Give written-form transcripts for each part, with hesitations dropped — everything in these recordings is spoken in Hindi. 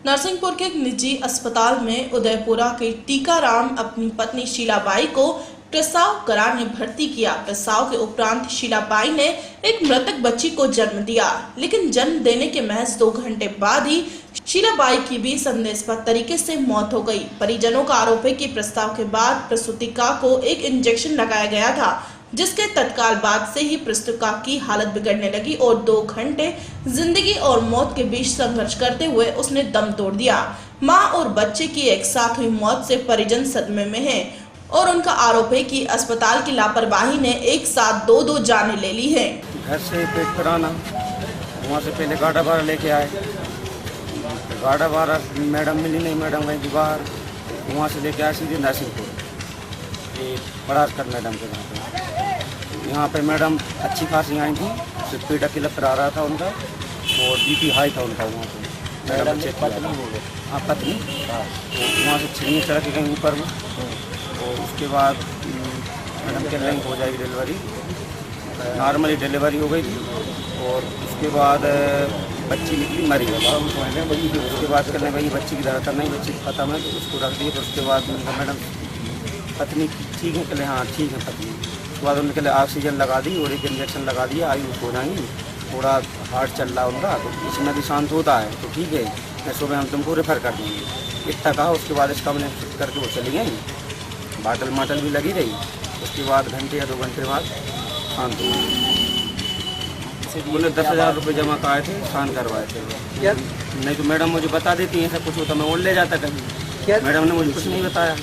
नरसिंहपुर के एक निजी अस्पताल में उदयपुरा के टीकाराम अपनी पत्नी शीलाबाई को प्रसव कराने भर्ती किया। प्रसव के उपरांत शीलाबाई ने एक मृतक बच्ची को जन्म दिया, लेकिन जन्म देने के महज 2 घंटे बाद ही शीलाबाई की भी संदेहास्पद तरीके से मौत हो गई। परिजनों का आरोप है कि प्रसव के बाद प्रसूतिका को एक इंजेक्शन लगाया गया था, जिसके तत्काल बाद से ही प्रसूतिका की हालत बिगड़ने लगी और 2 घंटे जिंदगी और मौत के बीच संघर्ष करते हुए उसने दम तोड़ दिया। मां और बच्चे की एक साथ हुई मौत से परिजन सदमे में हैं और उनका आरोप है कि अस्पताल की लापरवाही ने एक साथ 2 जानें ले ली है। घर से पेट कराना, वहाँ से पहले गाड़ा बारा लेके आए, गाड़ा बारा मैडम मिली नहीं, मैडम गई थी बाहर, वहाँ से लेके आए सीधे नरसिंहपुर पढ़ाकर मैडम के घर पे। यहाँ पे मैडम अच्छी खासी आई थी, तो पेट अकेला करा रहा था उनका और बीपी हाई था उनका। वहाँ पे मैडम चेक पत्नी हो गई, हाँ पत्नी, तो वहाँ से छिड़नी चढ़ के गई ऊपर में, और उसके बाद मैडम के रैंक हो जाएगी डिलीवरी, नॉर्मली डिलीवरी हो गई थी। और उसके बाद बच्ची निकली मरी है। उसके बाद करने भाई बच्ची की धड़कन नहीं, बच्ची खत्म है, तो उसको रख दिए। फिर उसके बाद मैडम पत्नी ठीक है, कहले हाँ ठीक है पत्नी। उसके बाद उनके लिए ऑक्सीजन लगा दी और एक इंजेक्शन लगा दिया, आयु हो जाएंगी। थोड़ा हार्ट चल रहा उनका, तो इसमें भी शांत होता है, तो ठीक है, मैं सुबह हम तुमको रेफ़र कर देंगे। इतना कहा, उसके बाद इसका मैंने करके वो चली गई, बाटल माटल भी लगी रही। उसके बाद घंटे या 2 घंटे बाद शांत हो गई। बोले 10,000 रुपये जमा कराए थे, शांत करवाए थे। नहीं तो मैडम मुझे बता देती हैं, सब कुछ होता मैं और ले जाता कहीं। मैडम ने मुझे कुछ नहीं बताया।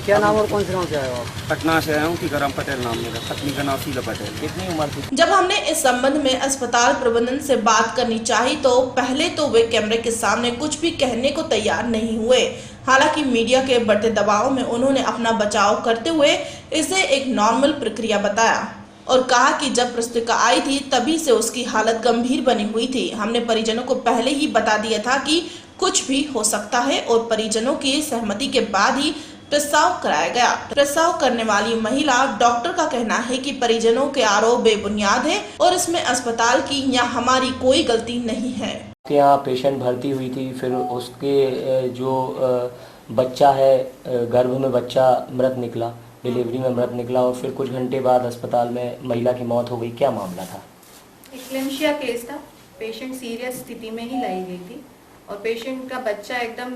क्या नाम और कौन से गाँव से आए हो आप? पटना से आया हूँ, टीकाराम पटेल नाम मेरा, पत्नी का नाम शीला पटेल। कितनी उम्र थी? जब हमने इस संबंध में अस्पताल प्रबंधन से बात करनी चाहिए तो पहले तो वे कैमरे के सामने कुछ भी कहने को तैयार नहीं हुए। हालांकि मीडिया के बढ़ते दबाव में उन्होंने अपना बचाव करते हुए इसे एक नॉर्मल प्रक्रिया बताया और कहा कि जब प्रसूतिका आई थी तभी से उसकी हालत गंभीर बनी हुई थी। हमने परिजनों को पहले ही बता दिया था कि कुछ भी हो सकता है और परिजनों की सहमति के बाद ही प्रसव कराया गया। प्रसव करने वाली महिला डॉक्टर का कहना है कि परिजनों के आरोप बेबुनियाद है और इसमें अस्पताल की या हमारी कोई गलती नहीं है। यहाँ पेशेंट भर्ती हुई थी, फिर उसके जो बच्चा है, गर्भ में बच्चा मृत निकला, डिलीवरी में मृत निकला और फिर कुछ घंटे बाद अस्पताल में महिला की मौत हो गई। क्या मामला था? एक्लेम्शिया केस था, पेशेंट सीरियस स्थिति में ही लाई गई थी और पेशेंट का बच्चा एकदम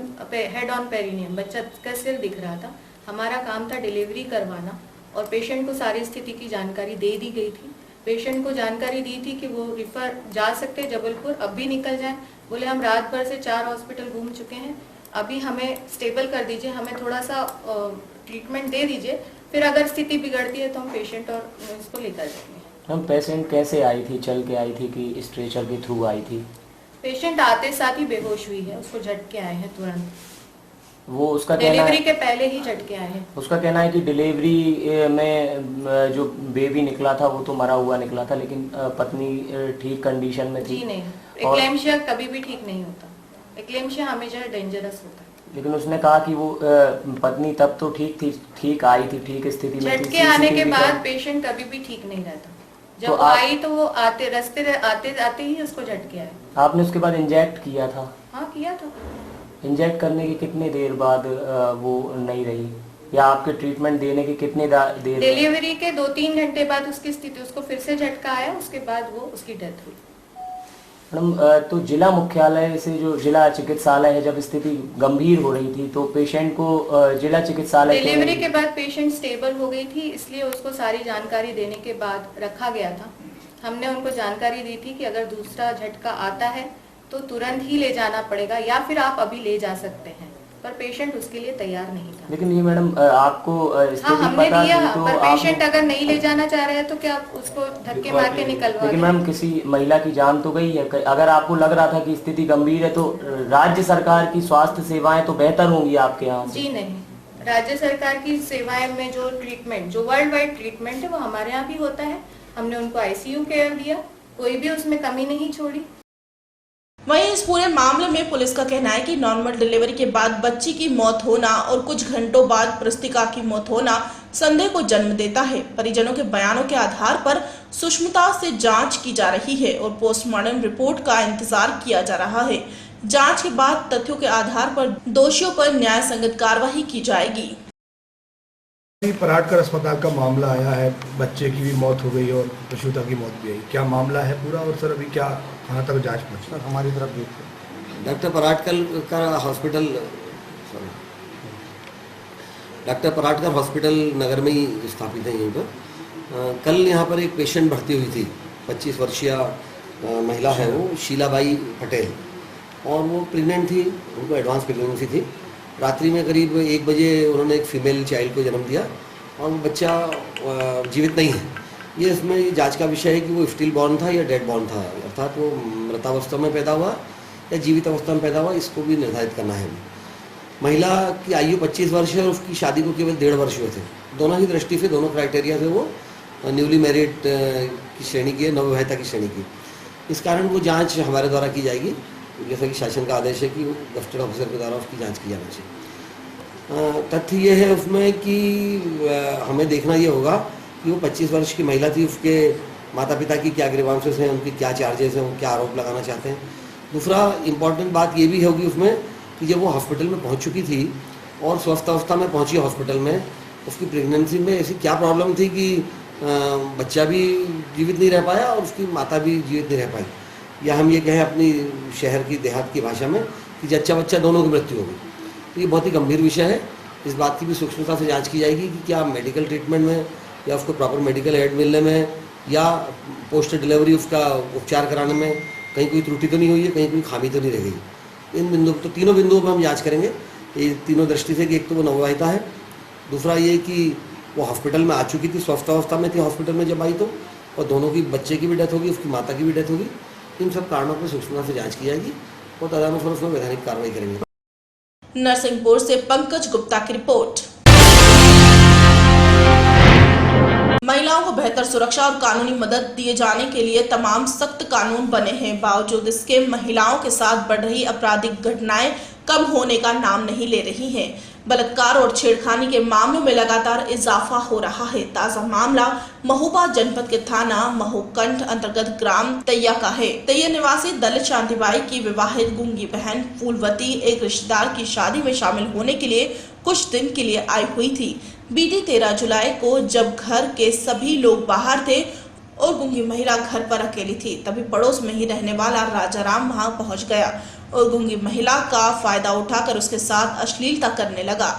हेड ऑन पेरिनियम, बच्चा का सिर दिख रहा था। हमारा काम था डिलीवरी करवाना और पेशेंट को सारी स्थिति की जानकारी दे दी गई थी। पेशेंट को जानकारी दी थी कि वो रिफर जा सकते जबलपुर, अब भी निकल जाएं। बोले हम रात भर से 4 हॉस्पिटल घूम चुके हैं, अभी हमें स्टेबल कर दीजिए, हमें थोड़ा सा ट्रीटमेंट दे दीजिए, फिर अगर स्थिति बिगड़ती है तो हम पेशेंट और इसको लेकर जाएंगे। हम पेशेंट कैसे आई थी? चल के आई थी कि स्ट्रेचर के थ्रू आई थी? पेशेंट आते साथ ही बेहोश हुई है, उसको झटके आए हैं तुरंत। वो उसका कहना डिलीवरी है, के पहले ही झटके आए हैं। उसका कहना है कि डिलीवरी में जो बेबी निकला था वो तो मरा हुआ निकला था, लेकिन पत्नी ठीक कंडीशन में थी। जी नहीं, एक्लेम्शिया कभी भी ठीक नहीं होता, एक्लेम्शिया हमेशा डेंजरस होता है। लेकिन उसने कहा कि वो पत्नी तब तो ठीक थी, ठीक आई थी, ठीक स्थिति में थी। झटके आने के बाद पेशेंट कभी भी ठीक नहीं रहता। जब तो आई तो वो रास्ते आते ही उसको झटके आए। आपने उसके बाद इंजेक्ट किया था? हाँ किया था। इंजेक्ट करने की कितने देर बाद वो नहीं रही, या आपके ट्रीटमेंट देने की कितने देर? डिलीवरी के 2-3 घंटे बाद उसकी स्थिति, उसको फिर से झटका आया, उसके बाद वो उसकी डेथ हुई। मैडम, तो जिला मुख्यालय से जो जिला चिकित्सालय है, जब स्थिति गंभीर हो रही थी तो पेशेंट को जिला चिकित्सालय डिलीवरी के बाद पेशेंट स्टेबल हो गई थी, इसलिए उसको सारी जानकारी देने के बाद रखा गया था। हमने उनको जानकारी दी थी कि अगर दूसरा झटका आता है तो तुरंत ही ले जाना पड़ेगा या फिर आप अभी ले जा सकते हैं, पर पेशेंट उसके लिए तैयार नहीं था। लेकिन ये मैडम आपको हाँ हमने दिया, पर पेशेंट अगर नहीं ले जाना चाह रहे हैं तो क्या उसको धक्के मार के निकलवा? लेकिन मैम किसी महिला की जान तो गई है। अगर आपको लग रहा था कि स्थिति गंभीर है तो राज्य सरकार की स्वास्थ्य सेवाएं तो बेहतर होंगी आपके यहाँ? जी नहीं, राज्य सरकार की सेवाएं में जो ट्रीटमेंट, जो वर्ल्ड वाइड ट्रीटमेंट है वो हमारे यहाँ भी होता है। हमने उनको ICU केयर दिया, कोई भी उसमें कमी नहीं छोड़ी। वहीं इस पूरे मामले में पुलिस का कहना है कि नॉर्मल डिलीवरी के बाद बच्ची की मौत होना और कुछ घंटों बाद प्रसूतिका की मौत होना संदेह को जन्म देता है। परिजनों के बयानों के आधार पर सूक्ष्मता से जांच की जा रही है और पोस्टमार्टम रिपोर्ट का इंतजार किया जा रहा है। जांच के बाद तथ्यों के आधार पर दोषियों पर न्याय संगत कार्रवाई की जाएगी। पराटकर अस्पताल का मामला आया है, बच्चे की भी मौत हो गई और प्रसूता की मौत भी आई। क्या मामला है पूरा और सर अभी क्या कहाँ तक जांच पहुंची? सर हमारी तरफ देखिए। डॉक्टर पराटकर हॉस्पिटल नगर में ही स्थापित है यहीं पर। कल यहाँ पर एक पेशेंट भर्ती हुई थी, 25 वर्षीय महिला है वो, शीलाबाई पटेल, और वो प्रेग्नेंट थी, उनको एडवांस प्रेगनेंसी थी। रात्रि में करीब 1 बजे उन्होंने एक फीमेल चाइल्ड को जन्म दिया और वो बच्चा जीवित नहीं है। ये इसमें जांच का विषय है कि वो स्टिल बॉर्न था या डेड बॉर्न था, अर्थात वो मृतावस्था में पैदा हुआ या जीवित अवस्था में पैदा हुआ, इसको भी निर्धारित करना है। महिला की आयु 25 वर्ष है और उसकी शादी को केवल 1.5 वर्ष हुए थे। दोनों ही दृष्टि से, दोनों क्राइटेरिया से वो न्यूली मैरिड की श्रेणी की है, नवविवाहिता की श्रेणी की। इस कारण वो जांच हमारे द्वारा की जाएगी, जैसा कि शासन का आदेश है कि गस्टेड ऑफिसर के द्वारा उसकी जांच की जानी चाहिए। तथ्य ये है उसमें कि हमें देखना ये होगा कि वो 25 वर्ष की महिला थी, उसके माता पिता की क्या ग्रीवांसेस हैं, उनकी क्या चार्जेस हैं, वो क्या आरोप लगाना चाहते हैं। दूसरा इम्पॉर्टेंट बात ये भी होगी उसमें कि जब वो हॉस्पिटल में पहुंच चुकी थी और स्वस्थ अवस्था में पहुंची हॉस्पिटल में, उसकी प्रेगनेंसी में ऐसी क्या प्रॉब्लम थी कि बच्चा भी जीवित नहीं रह पाया और उसकी माता भी जीवित नहीं रह पाई, या हम ये कहें अपनी शहर की देहात की भाषा में कि जच्चा बच्चा दोनों की मृत्यु हो गई। तो ये बहुत ही गंभीर विषय है। इस बात की भी सूक्ष्मता से जांच की जाएगी कि क्या मेडिकल ट्रीटमेंट में या उसको प्रॉपर मेडिकल एड मिलने में या पोस्ट डिलीवरी उसका उपचार कराने में कहीं कोई त्रुटि तो नहीं हुई है, कहीं कोई खामी तो नहीं रह गई। इन बिंदु तो तीनों बिंदुओं पर हम जाँच करेंगे, ये तीनों दृष्टि से कि एक तो वो नवविवाहिता है, दूसरा ये कि वो हॉस्पिटल में आ चुकी थी, स्वस्थ अवस्था में थी हॉस्पिटल में जब आई तो, और दोनों की, बच्चे की भी डेथ होगी, उसकी माता की भी डेथ होगी। इन सब कारणों पर सूक्ष्मता से जांच की जाएगी और तदनुसार उसमें वैधानिक कार्रवाई करेंगे। नरसिंहपुर से पंकज गुप्ता की रिपोर्ट। महिलाओं को बेहतर सुरक्षा और कानूनी मदद दिए जाने के लिए तमाम सख्त कानून बने हैं, बावजूद इसके महिलाओं के साथ बढ़ रही आपराधिक घटनाएं कम होने का नाम नहीं ले रही हैं। बलात्कार और छेड़खानी के मामलों में लगातार इजाफा हो रहा है। ताजा मामला महोबा जनपद के थाना महोकंठ अंतर्गत ग्राम तैया का है। तैया निवासी दलित शांतिबाई की विवाहित गूंगी बहन फूलवती एक रिश्तेदार की शादी में शामिल होने के लिए कुछ दिन के लिए आई हुई थी। बीती 13 जुलाई को जब घर के सभी लोग बाहर थे और गूंगी महिला घर पर अकेली थी, तभी पड़ोस में ही रहने वाला राजाराम वहां पहुंच गया और गूंगी महिला का फायदा उठाकर उसके साथ अश्लीलता करने लगा।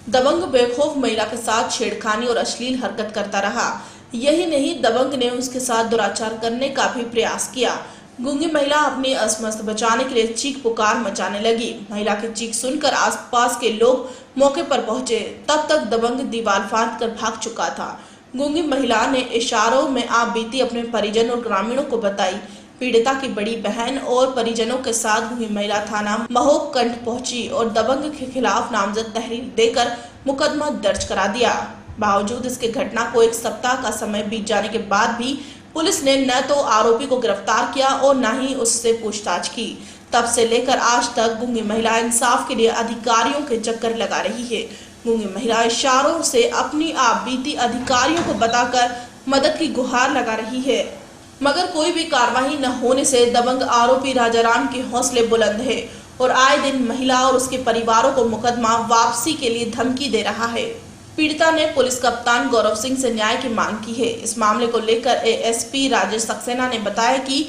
दबंग बेखौफ महिला के साथ छेड़खानी और अश्लील हरकत करता रहा। यही नहीं, दबंग ने उसके साथ दुराचार करने का भी प्रयास किया। गूंगी महिला अपनी असमस्त बचाने के लिए चीख पुकार मचाने लगी। महिला की चीख सुनकर आसपास के लोग मौके पर पहुंचे, तब तक दबंग दीवार फांद कर भाग चुका था। गूंगी महिला ने इशारों में आप बीती अपने परिजन और ग्रामीणों को बताई। पीड़िता की बड़ी बहन और परिजनों के साथ गूंगी महिला थाना महोकंठ पहुंची और दबंग के खिलाफ नामजद तहरीर देकर मुकदमा दर्ज करा दिया। बावजूद इसके घटना को 1 सप्ताह का समय बीत जाने के बाद भी पुलिस ने न तो आरोपी को गिरफ्तार किया और न ही उससे पूछताछ की। तब से लेकर आज तक गूंगी महिला इंसाफ के लिए अधिकारियों के चक्कर लगा रही है। गूंगी महिला इशारों से अपनी आप बीती अधिकारियों को बताकर मदद की गुहार लगा रही है, मगर कोई भी कार्रवाई न होने से दबंग आरोपी राजाराम के हौसले बुलंद है और आए दिन महिला और उसके परिवारों को मुकदमा वापसी के लिए धमकी दे रहा है। पीड़िता ने पुलिस कप्तान गौरव सिंह से न्याय की मांग की है। इस मामले को लेकर एएसपी राजेश सक्सेना ने बताया कि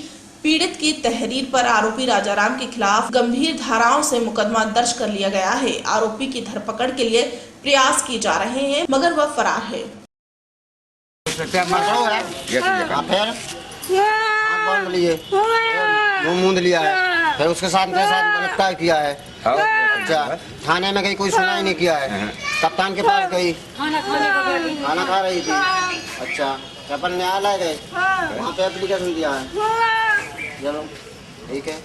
पीड़ित की तहरीर पर आरोपी राजाराम के खिलाफ गंभीर धाराओं से मुकदमा दर्ज कर लिया गया है। आरोपी की धरपकड़ के लिए प्रयास किए जा रहे हैं, मगर वह फरार है। मूंद लिया है, फिर उसके साथ बलात्कार किया है। अच्छा, थाने में गई, कोई सुनाई नहीं किया है। कप्तान के पास गई, खाना खा रही थी। अच्छा, अपन न्यायालय गए, वहाँ पे एप्लीकेशन दिया है। चलो ठीक है,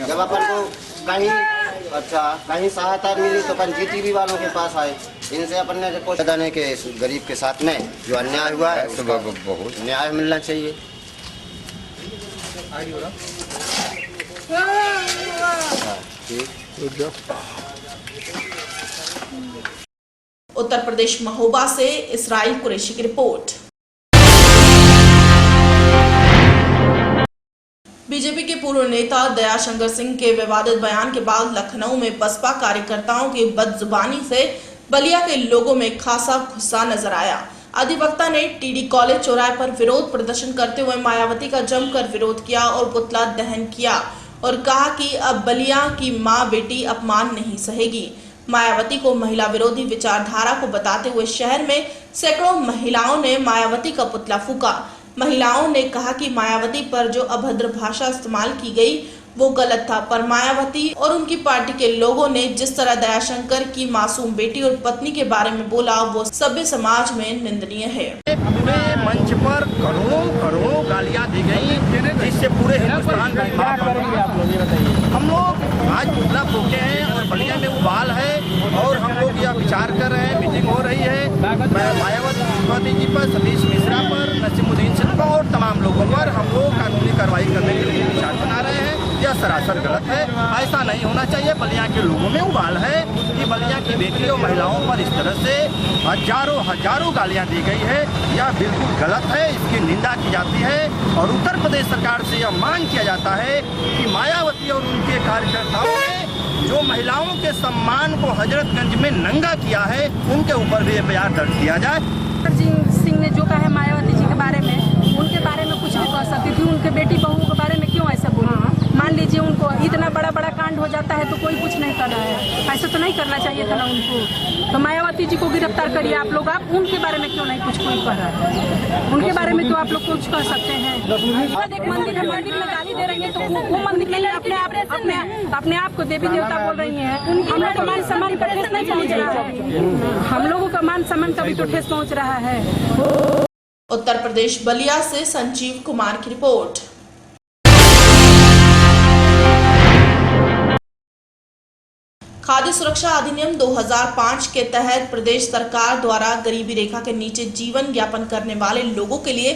जब अपन को कहीं सहायता मिली तो अपन जीटीवी वालों के पास आए। इनसे अपन ने रिपोर्ट देने के गरीब के साथ में जो अन्याय हुआ है उसका बहुत न्याय मिलना चाहिए। उत्तर प्रदेश महोबा से इसराइल कुरैशी की रिपोर्ट। बीजेपी के पूर्व नेता दयाशंकर सिंह के विवादित बयान के बाद लखनऊ में बसपा कार्यकर्ताओं की बदजुबानी से बलिया के लोगों में खासा गुस्सा नजर आया। अधिवक्ता ने टीडी कॉलेज चौराहे पर विरोध प्रदर्शन करते हुए मायावती का जमकर विरोध किया और पुतला दहन किया और कहा कि अब बलिया की मां बेटी अपमान नहीं सहेगी। मायावती को महिला विरोधी विचारधारा को बताते हुए शहर में सैकड़ों महिलाओं ने मायावती का पुतला फूंका। महिलाओं ने कहा कि मायावती पर जो अभद्र भाषा इस्तेमाल की गई वो गलत था, पर मायावती और उनकी पार्टी के लोगों ने जिस तरह दयाशंकर की मासूम बेटी और पत्नी के बारे में बोला वो सभ्य समाज में निंदनीय है। पूरे मंच पर करोड़ों गालियां दी गई जिससे पूरे हिंदुस्तान में हम लोग आज पुतला फूके हैं और बलिया में उबाल है और हम लोग यह विचार कर रहे हैं, मीटिंग हो रही है मायावती जी पर, सतीश मिश्रा पर, नसीमुद्दीन सिंह पर और तमाम लोगों पर हम लोग कानूनी कार्रवाई करने के लिए विचार बना रहे हैं। यह सरासर गलत है, ऐसा नहीं होना चाहिए। बलिया के लोगों में उबाल है कि बलिया की बेटी और महिलाओं पर इस तरह से हजारों गालियां दी गई है, यह बिल्कुल गलत है, इसकी निंदा की जाती है और उत्तर प्रदेश सरकार से यह मांग किया जाता है कि मायावती और उनके कार्यकर्ताओं ने जो महिलाओं के सम्मान को हजरतगंज में नंगा किया है उनके ऊपर भी एफआईआर दर्ज किया जाए। सिंह ने जो कहा है मायावती जी के बारे में, उनके बारे में कुछ नहीं कह सकती थी, उनके बेटी बहू के बारे में क्यों ऐसा बोली? मान लीजिए उनको इतना बड़ा कांड हो जाता है तो कोई कुछ नहीं कर रहा है, ऐसा तो नहीं करना चाहिए था ना उनको। तो मायावती जी को गिरफ्तार करिए आप लोग, आप उनके बारे में क्यों नहीं कुछ कोई कर रहा है? उनके बारे में तो आप लोग कुछ कर सकते हैं। एक मंदिर है, मंदिर में गाली दे रही है तो वो मंदिर के लिए अपने आप को देवी देवता बोल रही है। हम लोग का मान सम्मान पर ठेस नहीं पहुँच रहा है, हम लोगों का मान सम्मान का भी तो ठेस पहुँच रहा है। उत्तर प्रदेश बलिया से संजीव कुमार की रिपोर्ट। खाद्य सुरक्षा अधिनियम 2005 के तहत प्रदेश सरकार द्वारा गरीबी रेखा के नीचे जीवन यापन करने वाले लोगों के लिए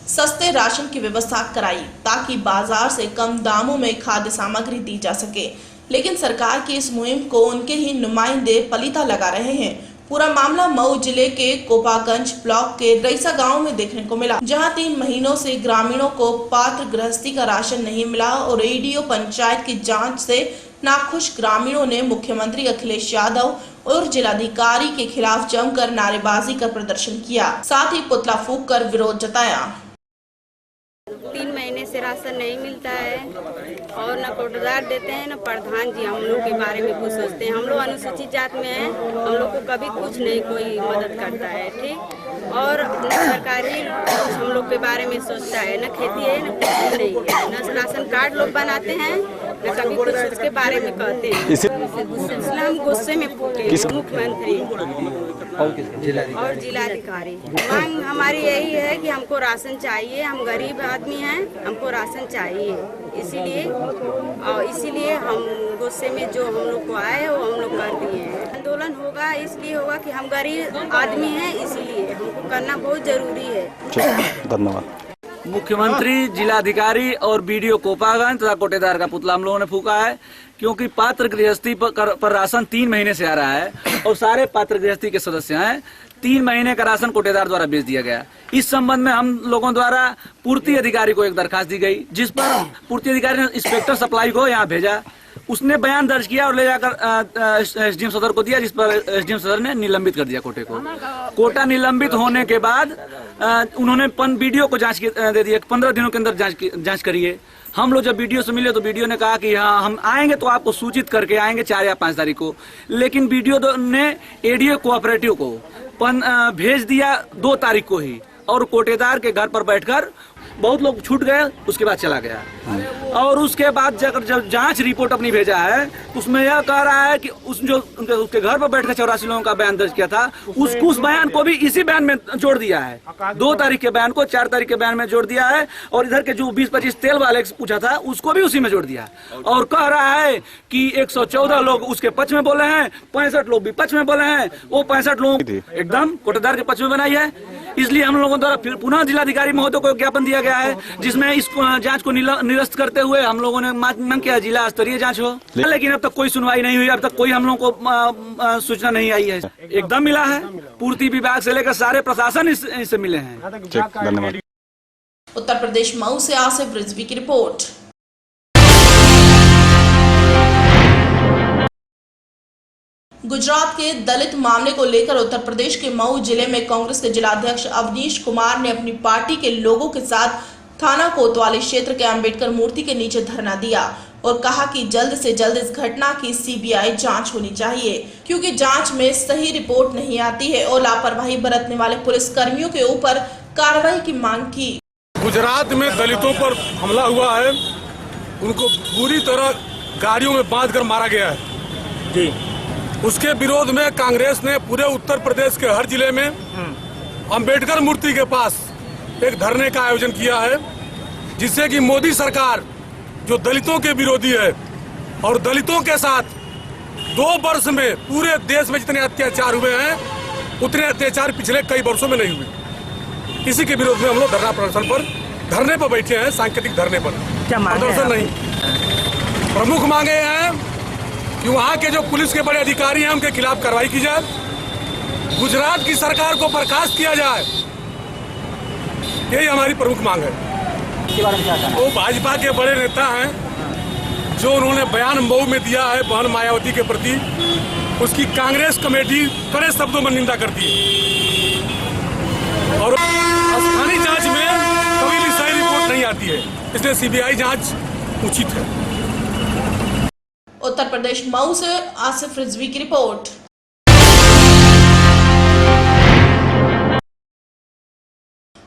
सस्ते राशन की व्यवस्था कराई ताकि बाजार से कम दामों में खाद्य सामग्री दी जा सके। लेकिन सरकार की इस मुहिम को उनके ही नुमाइंदे पलीता लगा रहे हैं। पूरा मामला मऊ जिले के कोपागंज ब्लॉक के रईसा गांव में देखने को मिला, जहां 3 महीनों से ग्रामीणों को पात्र गृहस्थी का राशन नहीं मिला और एडीओ पंचायत की जांच से नाखुश ग्रामीणों ने मुख्यमंत्री अखिलेश यादव और जिलाधिकारी के खिलाफ जमकर नारेबाजी कर प्रदर्शन किया, साथ ही पुतला फूंक कर विरोध जताया। 3 महीने से राशन नहीं मिलता है और न कोटदार देते हैं न प्रधान जी हम लोग के बारे में कुछ सोचते हैं। हम लोग अनुसूचित जात में हैं, हम लोग को कभी कुछ नहीं कोई मदद करता है, ठीक। और न सरकारी हम लोग के बारे में सोचता है, न खेती है न कुछ नहीं है, न राशन कार्ड लोग बनाते हैं न कभी कुछ उसके बारे में कहते हैं। इसलिए हम गुस्से में फूटे मुख्यमंत्री और जिलाधिकारी। मांग हमारी यही है कि हमको राशन चाहिए, हम गरीब आदमी हैं, हमको राशन चाहिए। इसीलिए हम गुस्से में जो हम लोग को आए वो हम लोग कर दिए हैं। आंदोलन होगा इसलिए होगा कि हम गरीब आदमी हैं, इसीलिए हमको करना बहुत जरूरी है। धन्यवाद। मुख्यमंत्री, जिलाधिकारी और बीडीओ कोपागंज तथा कोटेदार का पुतला हम लोगों ने फूका है, क्योंकि पात्र गृहस्थी पर राशन 3 महीने से आ रहा है और सारे पात्र गृहस्थी के सदस्य हैं। 3 महीने का राशन कोटेदार द्वारा बेच दिया गया। इस संबंध में हम लोगों द्वारा पूर्ति अधिकारी को एक दरखास्त दी गई, जिस पर पूर्ति अधिकारी ने इंस्पेक्टर सप्लाई को यहाँ भेजा। उसने बयान दर्ज किया और ले जाकर एसडीएम सदर को दिया, जिस पर एसडीएम सदर ने निलंबित कर दिया कोटे को। कोटा निलंबित होने के बाद उन्होंने वीडियो को जांच दे दिया, 15 दिनों के अंदर जांच करिए। हम लोग जब वीडियो से मिले तो वीडियो ने कहा कि हाँ हम आएंगे तो आपको सूचित करके आएंगे 4 या 5 तारीख को। लेकिन वीडियो ने एडीओ कोऑपरेटिव को भेज दिया 2 तारीख को ही, और कोटेदार के घर पर बैठकर बहुत लोग छूट गए, उसके बाद चला गया। और उसके बाद जब जांच रिपोर्ट अपनी भेजा है तो उसमें यह कह रहा है कि उसके घर पर बैठकर 84 लोगों का बयान दर्ज किया था, उस बयान को भी इसी बयान में जोड़ दिया है। 2 तारीख के बयान को 4 तारीख के बयान में जोड़ दिया है, और इधर के जो 20-25 तेल वाले पूछा था उसको भी उसी में जोड़ दिया है। और कह रहा है कि 114 लोग उसके पक्ष में बोले हैं, 65 लोग भी पक्ष में बोले हैं। वो 65 लोग एकदम कोटेदार के पक्ष में बनाई है। इसलिए हम लोगों द्वारा फिर पुनः जिलाधिकारी महोदय को ज्ञापन दिया गया है, जिसमें इस जांच को निरस्त करते हुए हम लोगों ने मांग किया जिला स्तरीय जांच हो। लेकिन अब तक कोई सुनवाई नहीं हुई, अब तक कोई हम लोगों को सूचना नहीं आई है। एकदम मिला है, पूर्ति विभाग से लेकर सारे प्रशासन इससे मिले हैं। उत्तर प्रदेश मऊ से आसिफ रिजवी की रिपोर्ट। गुजरात के दलित मामले को लेकर उत्तर प्रदेश के मऊ जिले में कांग्रेस के जिलाध्यक्ष अवनीश कुमार ने अपनी पार्टी के लोगों के साथ थाना कोतवाली क्षेत्र के अंबेडकर मूर्ति के नीचे धरना दिया और कहा कि जल्द से जल्द इस घटना की सीबीआई जांच होनी चाहिए, क्योंकि जांच में सही रिपोर्ट नहीं आती है और लापरवाही बरतने वाले पुलिस कर्मियों के ऊपर कार्रवाई की मांग की। गुजरात में दलितों पर हमला हुआ है, उनको बुरी तरह गाड़ियों में बांधकर मारा गया है जी। उसके विरोध में कांग्रेस ने पूरे उत्तर प्रदेश के हर जिले में अंबेडकर मूर्ति के पास एक धरने का आयोजन किया है, जिससे कि मोदी सरकार जो दलितों के विरोधी है और दलितों के साथ 2 वर्ष में पूरे देश में जितने अत्याचार हुए हैं उतने अत्याचार पिछले कई वर्षों में नहीं हुए। इसी के विरोध में हम लोग धरने पर बैठे हैं, सांकेतिक धरने पर। क्या प्रदर्शन नहीं, प्रमुख मांगे हैं कि वहाँ के जो पुलिस के बड़े अधिकारी हैं उनके खिलाफ कार्रवाई की जाए, गुजरात की सरकार को बर्खास्त किया जाए, यही हमारी प्रमुख मांग है। वो भाजपा के बड़े नेता हैं, जो उन्होंने बयान मऊ में दिया है बहन मायावती के प्रति, उसकी कांग्रेस कमेटी कड़े शब्दों में निंदा करती है और स्थानीय जांच में कभी भी सही रिपोर्ट नहीं आती है, इसलिए सीबीआई जांच उचित है। उत्तर प्रदेश मऊ से आसिफ रिजवी की रिपोर्ट।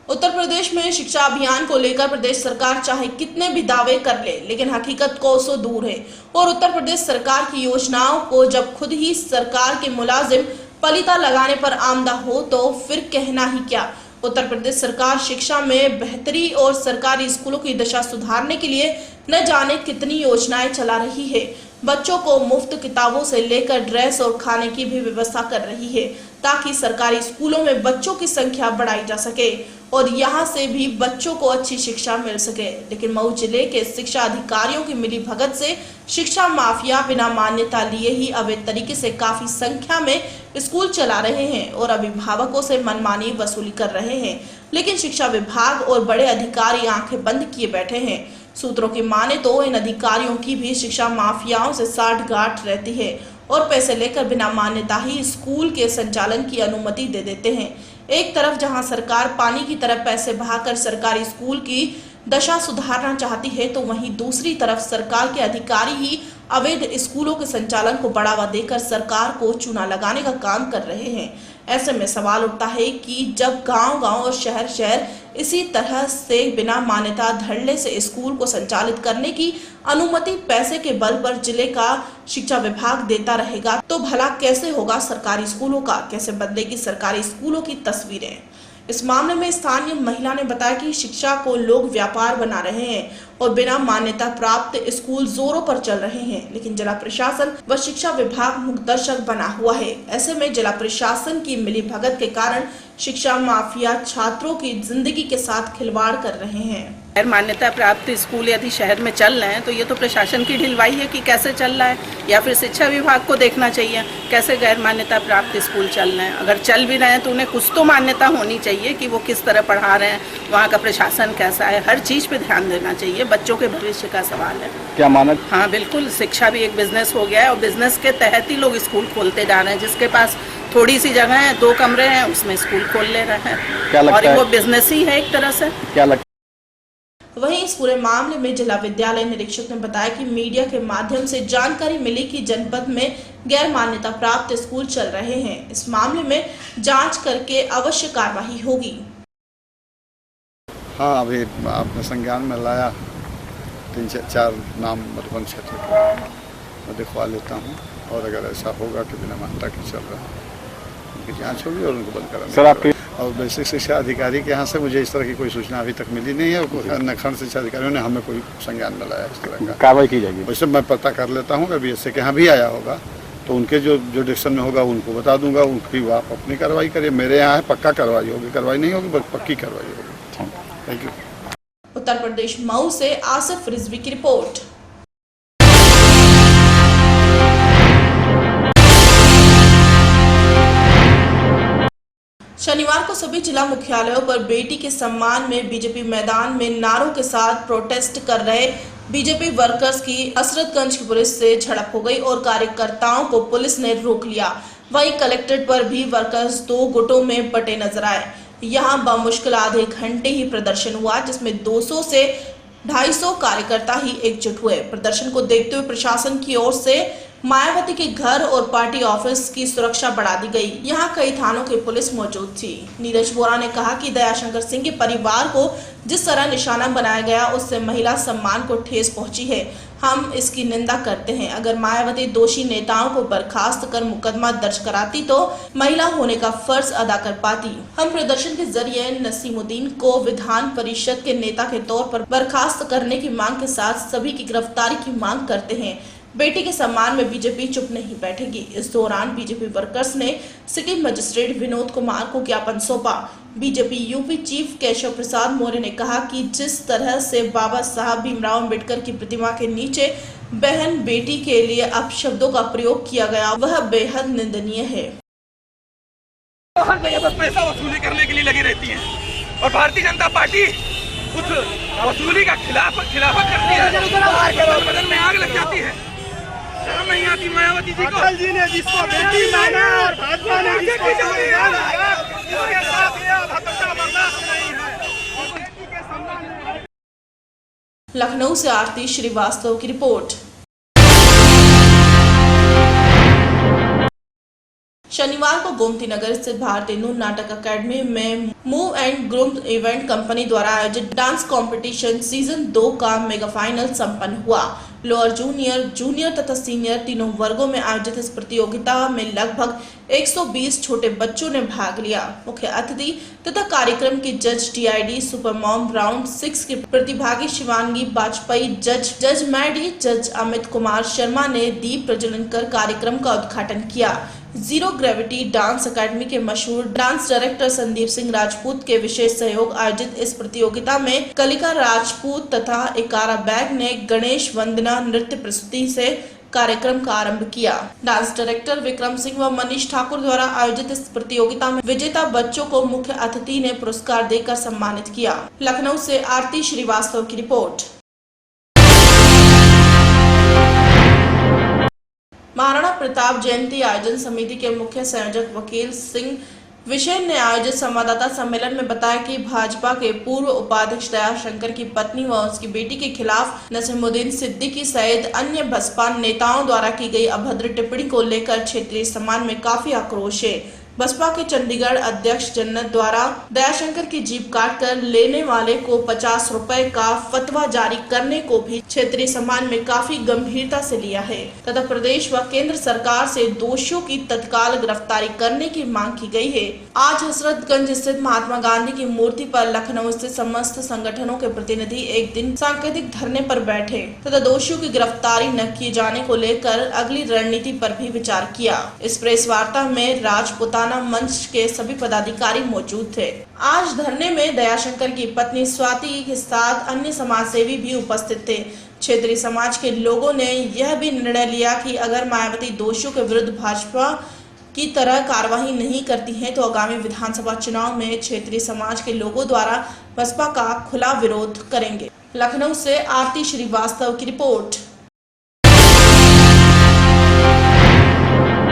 उत्तर प्रदेश में शिक्षा अभियान को लेकर प्रदेश सरकार चाहे कितने भी दावे कर ले, लेकिन हकीकत कोसों दूर है और उत्तर प्रदेश सरकार की योजनाओं को जब खुद ही सरकार के मुलाजिम पलीता लगाने पर आमदा हो तो फिर कहना ही क्या। उत्तर प्रदेश सरकार शिक्षा में बेहतरी और सरकारी स्कूलों की दशा सुधारने के लिए न जाने कितनी योजनाएं चला रही है। बच्चों को मुफ्त किताबों से लेकर ड्रेस और खाने की भी व्यवस्था कर रही है, ताकि सरकारी स्कूलों में बच्चों की संख्या बढ़ाई जा सके और यहां से भी बच्चों को अच्छी शिक्षा मिल सके। लेकिन मऊ जिले के शिक्षा अधिकारियों की मिली भगत से शिक्षा माफिया बिना मान्यता लिए ही अवैध तरीके से काफी संख्या में स्कूल चला रहे हैं और अभिभावकों से मनमानी वसूली कर रहे हैं। लेकिन शिक्षा विभाग और बड़े अधिकारी आंखें बंद किए बैठे हैं। सूत्रों की माने तो इन अधिकारियों की भी शिक्षा माफियाओं से साठगांठ रहती है और पैसे लेकर बिना मान्यता ही स्कूल के संचालन की अनुमति दे देते हैं। एक तरफ जहां सरकार पानी की तरह पैसे बहाकर सरकारी स्कूल की दशा सुधारना चाहती है, तो वहीं दूसरी तरफ सरकार के अधिकारी ही अवैध स्कूलों के संचालन को बढ़ावा देकर सरकार को चूना लगाने का काम कर रहे हैं। ऐसे में सवाल उठता है कि जब गांव-गांव और शहर-शहर इसी तरह से बिना मान्यता धड़ल्ले से स्कूल को संचालित करने की अनुमति पैसे के बल पर जिले का शिक्षा विभाग देता रहेगा, तो भला कैसे होगा सरकारी स्कूलों का, कैसे बदलेगी सरकारी स्कूलों की तस्वीरें। इस मामले में स्थानीय महिला ने बताया कि शिक्षा को लोग व्यापार बना रहे हैं और बिना मान्यता प्राप्त स्कूल जोरों पर चल रहे हैं, लेकिन जिला प्रशासन व शिक्षा विभाग मुखदर्शक बना हुआ है। ऐसे में जिला प्रशासन की मिलीभगत के कारण शिक्षा माफिया छात्रों की जिंदगी के साथ खिलवाड़ कर रहे हैं। गैर मान्यता प्राप्त स्कूल यदि शहर में चल रहे हैं तो ये तो प्रशासन की ढिलवाई है कि कैसे चल रहा है, या फिर शिक्षा विभाग को देखना चाहिए कैसे गैर मान्यता प्राप्त स्कूल चल रहे हैं। अगर चल भी रहे हैं तो उन्हें कुछ तो मान्यता होनी चाहिए कि वो किस तरह पढ़ा रहे हैं, वहाँ का प्रशासन कैसा है, हर चीज़ पे ध्यान देना चाहिए। बच्चों के भविष्य का सवाल है। क्या मानक? हाँ बिल्कुल, शिक्षा भी एक बिजनेस हो गया है और बिजनेस के तहत ही लोग स्कूल खोलते जा रहे हैं। जिसके पास थोड़ी सी जगह है, 2 कमरे हैं, उसमें स्कूल खोल ले रहे हैं और वो बिजनेस ही है एक तरह से। क्या लगता? वहीं इस पूरे मामले में जिला विद्यालय निरीक्षक ने बताया कि मीडिया के माध्यम से जानकारी मिली कि जनपद में गैर मान्यता प्राप्त स्कूल चल रहे हैं। इस मामले में जांच करके अवश्य कार्रवाई होगी। हाँ, अभी आपने संज्ञान में लाया 3-4 नाम मधुबन क्षेत्र के, मैं दिखवा लेता हूँ और अगर ऐसा होगा कि बिना मान्यता के चल रहा है उनकी जांच होगी और उनको बंद कराना। सर आपके और बेसिक शिक्षा अधिकारी के यहाँ से मुझे इस तरह की कोई सूचना अभी तक मिली नहीं है। अन्य खंड शिक्षा अधिकारियों ने हमें कोई संज्ञान में लाया इस तरह का। कार्रवाई की जाएगी वैसे मैं पता कर लेता हूँ। अभी ऐसे के यहाँ भी आया होगा तो उनके जो डिसीजन में होगा उनको बता दूंगा, उनकी आप अपनी कार्रवाई करिए। मेरे यहाँ है पक्का कार्रवाई होगी, कार्रवाई नहीं होगी बस पक्की कार्रवाई होगी। Thank you. उत्तर प्रदेश मऊ से आसिफ रिजवी की रिपोर्ट। शनिवार को सभी जिला मुख्यालयों पर बेटी के सम्मान में बीजेपी मैदान में नारों के साथ प्रोटेस्ट कर रहे बीजेपी वर्कर्स की हसरतगंज की पुलिस से झड़प हो गई और कार्यकर्ताओं को पुलिस ने रोक लिया। वहीं कलेक्ट्रेट पर भी वर्कर्स 2 गुटों में बटे नजर आए। यहां बमुश्किल आधे घंटे ही प्रदर्शन हुआ, जिसमें 200 से 250 कार्यकर्ता ही एकजुट हुए। प्रदर्शन को देखते हुए प्रशासन की ओर से मायावती के घर और पार्टी ऑफिस की सुरक्षा बढ़ा दी गई। यहां कई थानों की पुलिस मौजूद थी। नीरज बोरा ने कहा कि दयाशंकर सिंह के परिवार को जिस तरह निशाना बनाया गया, उससे महिला सम्मान को ठेस पहुंची है। हम इसकी निंदा करते हैं। अगर मायावती दोषी नेताओं को बर्खास्त कर मुकदमा दर्ज कराती तो महिला होने का फर्ज अदा कर पाती। हम प्रदर्शन के जरिए नसीमुद्दीन को विधान परिषद के नेता के तौर पर बर्खास्त करने की मांग के साथ सभी की गिरफ्तारी की मांग करते हैं। बेटी के सम्मान में बीजेपी चुप नहीं बैठेगी। इस दौरान बीजेपी वर्कर्स ने सिटी मजिस्ट्रेट विनोद कुमार को ज्ञापन सौंपा। BJP UP chief Keshav Prasad Maurya ने कहा कि जिस तरह से बाबा साहब भीमराव अम्बेडकर की प्रतिमा के नीचे बहन बेटी के लिए अपशब्दों का प्रयोग किया गया, वह बेहद निंदनीय है। हर जगह पर पैसा वसूली करने के लिए लगी रहती है और भारतीय जनता पार्टी कुछ वसूली का खिलाफत करती है, बदन में आग लग जाती है। शर्म नहीं आती मायावती जी को? अटल जी ने जिसको बेटी माना और भाजपा ने जिसको इसके साथ ये अभद्रता बर्दाश्त नहीं है। लखनऊ से आरती श्रीवास्तव की रिपोर्ट। शनिवार को गोमती नगर स्थित भारतीय नूतन नाटक अकेडमी में move and groom event company द्वारा आयोजित डांस कंपटीशन सीजन 2 का मेगा फाइनल संपन्न हुआ। लोअर जूनियर, जूनियर तथा सीनियर तीनों वर्गों में आयोजित इस प्रतियोगिता में लगभग 120 छोटे बच्चों ने भाग लिया। मुख्य अतिथि तथा कार्यक्रम की जज टीआईडी सुपर मॉम राउंड 6 के प्रतिभागी शिवांगी वाजपेयी, जज मैडी, जज अमित कुमार शर्मा ने दीप प्रज्वलन कर कार्यक्रम का उद्घाटन किया। जीरो ग्रेविटी डांस अकेडमी के मशहूर डांस डायरेक्टर संदीप सिंह राजपूत के विशेष सहयोग आयोजित इस प्रतियोगिता में कलिका राजपूत तथा इकारा बैग ने गणेश वंदना नृत्य प्रस्तुति से कार्यक्रम का आरंभ किया। डांस डायरेक्टर विक्रम सिंह व मनीष ठाकुर द्वारा आयोजित इस प्रतियोगिता में विजेता बच्चों को मुख्य अतिथि ने पुरस्कार देकर सम्मानित किया। लखनऊ से आरती श्रीवास्तव की रिपोर्ट। महाराणा प्रताप जयंती आयोजन समिति के मुख्य संयोजक वकील सिंह विशेन ने आयोजित संवाददाता सम्मेलन में बताया कि भाजपा के पूर्व उपाध्यक्ष दयाशंकर की पत्नी व उसकी बेटी के खिलाफ नसीमुद्दीन सिद्दीकी सहित अन्य बसपा नेताओं द्वारा की गई अभद्र टिप्पणी को लेकर क्षेत्रीय समाज में काफी आक्रोश है। बसपा के चंडीगढ़ अध्यक्ष जन्नत द्वारा दयाशंकर की जीप काटकर लेने वाले को 50 रुपए का फतवा जारी करने को भी क्षेत्रीय समाज में काफी गंभीरता से लिया है तथा प्रदेश व केंद्र सरकार से दोषियों की तत्काल गिरफ्तारी करने की मांग की गई है। आज हसरतगंज स्थित महात्मा गांधी की मूर्ति पर लखनऊ स्थित समस्त संगठनों के प्रतिनिधि एक दिन सांकेतिक धरने पर बैठे तथा दोषियों की गिरफ्तारी न किए जाने को लेकर अगली रणनीति पर भी विचार किया। इस प्रेस वार्ता में राजपुताना मंच के सभी पदाधिकारी मौजूद थे। आज धरने में दयाशंकर की पत्नी स्वाति के साथ अन्य समाजसेवी भी उपस्थित थे। क्षेत्रीय समाज के लोगों ने यह भी निर्णय लिया कि अगर मायावती दोषियों के विरुद्ध भाजपा की तरह कार्रवाई नहीं करती हैं तो आगामी विधानसभा चुनाव में क्षेत्रीय समाज के लोगों द्वारा बसपा का खुला विरोध करेंगे। लखनऊ से आरती श्रीवास्तव की रिपोर्ट।